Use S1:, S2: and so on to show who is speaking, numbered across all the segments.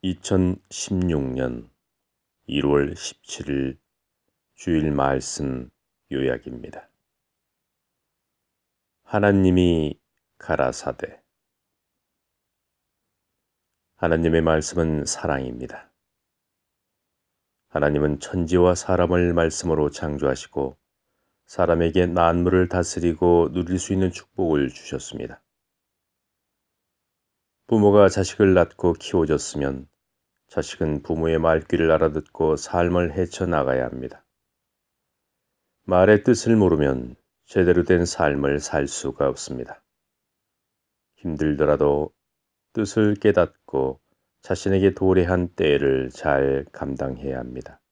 S1: 2016년 1월 17일 주일 말씀 요약입니다. 하나님이 가라사대. 하나님의 말씀은 사랑입니다. 하나님은 천지와 사람을 말씀으로 창조하시고 사람에게 만물을 다스리고 누릴 수 있는 축복을 주셨습니다. 부모가 자식을 낳고 키워줬으면 자식은 부모의 말귀를 알아듣고 삶을 헤쳐나가야 합니다. 말의 뜻을 모르면 제대로 된 삶을 살 수가 없습니다. 힘들더라도 뜻을 깨닫고 자신에게 도래한 때를 잘 감당해야 합니다.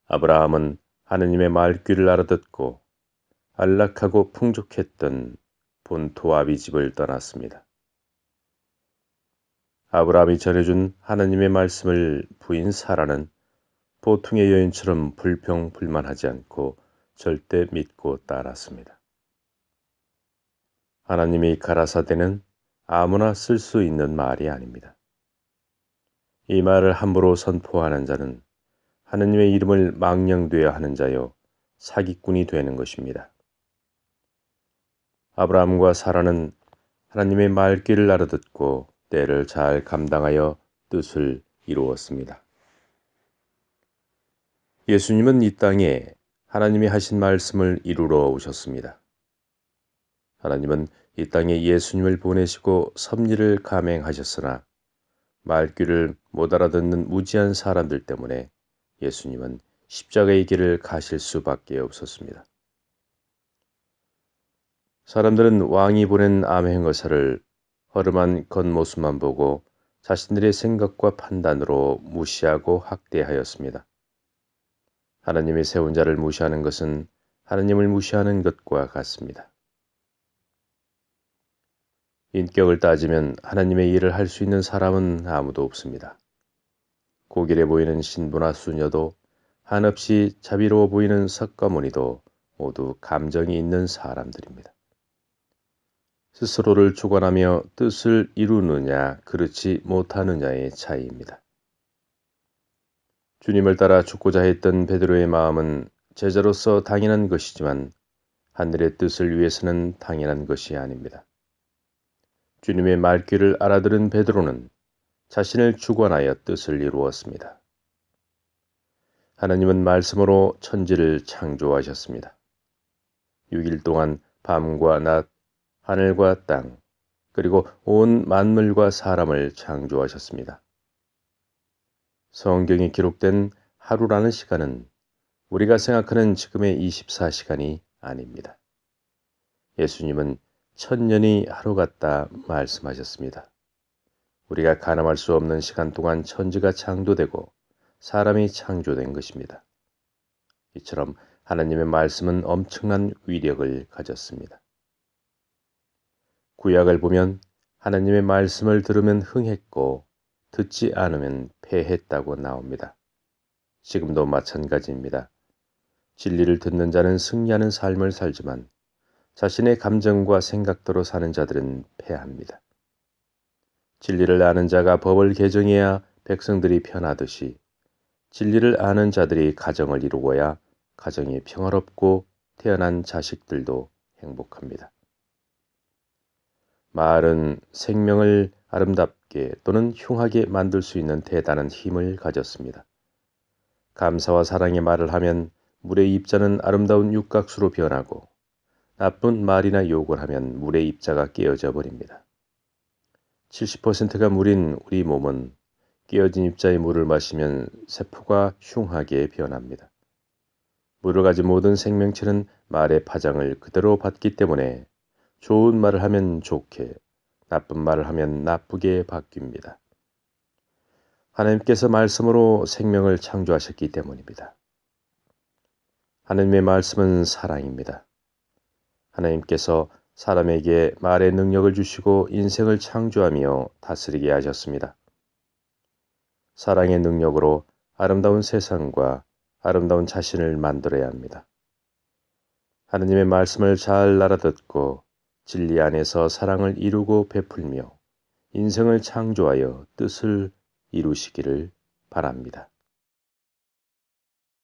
S1: 아브라함은 하느님의 말귀를 알아듣고 안락하고 풍족했던 본토 아비집을 떠났습니다. 아브라함이 전해준 하느님의 말씀을 부인 사라는 보통의 여인처럼 불평불만하지 않고 절대 믿고 따랐습니다. 하나님이 가라사대는 아무나 쓸 수 있는 말이 아닙니다. 이 말을 함부로 선포하는 자는 하느님의 이름을 망령되어야 하는 자요 사기꾼이 되는 것입니다. 아브라함과 사라는 하나님의 말귀를 알아듣고 때를 잘 감당하여 뜻을 이루었습니다. 예수님은 이 땅에 하나님이 하신 말씀을 이루러 오셨습니다. 하나님은 이 땅에 예수님을 보내시고 섭리를 감행하셨으나 말귀를 못 알아듣는 무지한 사람들 때문에 예수님은 십자가의 길을 가실 수밖에 없었습니다. 사람들은 왕이 보낸 암행어사를 허름한 겉모습만 보고 자신들의 생각과 판단으로 무시하고 학대하였습니다. 하나님이 세운 자를 무시하는 것은 하나님을 무시하는 것과 같습니다. 인격을 따지면 하나님의 일을 할 수 있는 사람은 아무도 없습니다. 고길해 보이는 신부나 수녀도 한없이 자비로워 보이는 석가모니도 모두 감정이 있는 사람들입니다. 스스로를 주관하며 뜻을 이루느냐 그렇지 못하느냐의 차이입니다. 주님을 따라 죽고자 했던 베드로의 마음은 제자로서 당연한 것이지만 하늘의 뜻을 위해서는 당연한 것이 아닙니다. 주님의 말귀를 알아들은 베드로는 자신을 주관하여 뜻을 이루었습니다. 하나님은 말씀으로 천지를 창조하셨습니다. 6일 동안 밤과 낮, 하늘과 땅, 그리고 온 만물과 사람을 창조하셨습니다. 성경에 기록된 하루라는 시간은 우리가 생각하는 지금의 24시간이 아닙니다. 예수님은 1000년이 하루 같다 말씀하셨습니다. 우리가 가늠할 수 없는 시간 동안 천지가 창조되고 사람이 창조된 것입니다. 이처럼 하나님의 말씀은 엄청난 위력을 가졌습니다. 구약을 보면 하나님의 말씀을 들으면 흥했고 듣지 않으면 패했다고 나옵니다. 지금도 마찬가지입니다. 진리를 듣는 자는 승리하는 삶을 살지만 자신의 감정과 생각대로 사는 자들은 패합니다. 진리를 아는 자가 법을 개정해야 백성들이 편하듯이 진리를 아는 자들이 가정을 이루어야 가정이 평화롭고 태어난 자식들도 행복합니다. 말은 생명을 아름답게 또는 흉하게 만들 수 있는 대단한 힘을 가졌습니다. 감사와 사랑의 말을 하면 물의 입자는 아름다운 육각수로 변하고 나쁜 말이나 욕을 하면 물의 입자가 깨어져 버립니다. 70%가 물인 우리 몸은 깨어진 입자의 물을 마시면 세포가 흉하게 변합니다. 물을 가진 모든 생명체는 말의 파장을 그대로 받기 때문에 좋은 말을 하면 좋게, 나쁜 말을 하면 나쁘게 바뀝니다. 하나님께서 말씀으로 생명을 창조하셨기 때문입니다. 하나님의 말씀은 사랑입니다. 하나님께서 사람에게 말의 능력을 주시고 인생을 창조하며 다스리게 하셨습니다. 사랑의 능력으로 아름다운 세상과 아름다운 자신을 만들어야 합니다. 하나님의 말씀을 잘 알아듣고 진리 안에서 사랑을 이루고 베풀며 인생을 창조하여 뜻을 이루시기를 바랍니다.